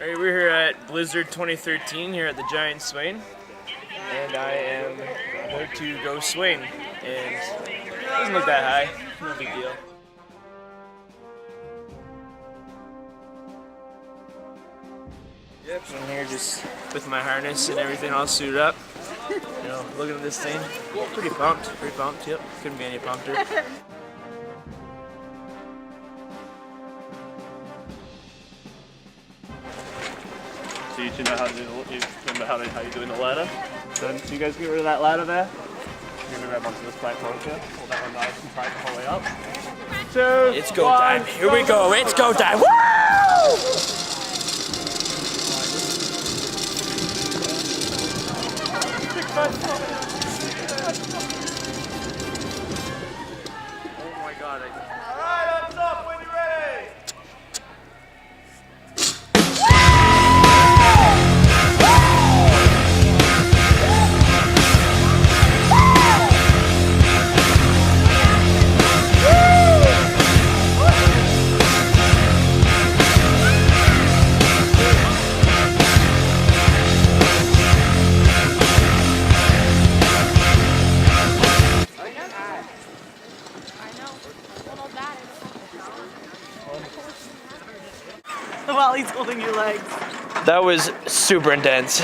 Alright, we're here at Blizzard 2013 here at the Giant Swain, and I am about to go swing, and it doesn't look that high, no big deal. Yep, I'm here just with my harness and everything all suited up. You know, looking at this thing, pretty pumped, yep, couldn't be any pumpeder. So you two know how to do the, you remember how you're doing the ladder? So you guys get rid of that ladder there. You're gonna grab onto this platform here. Pull that one nice and tight the whole way up. 2, It's go time. Here we go. It's go time. Woo! Oh my God. Alright, up top when you're ready! While he's holding your legs. That was super intense.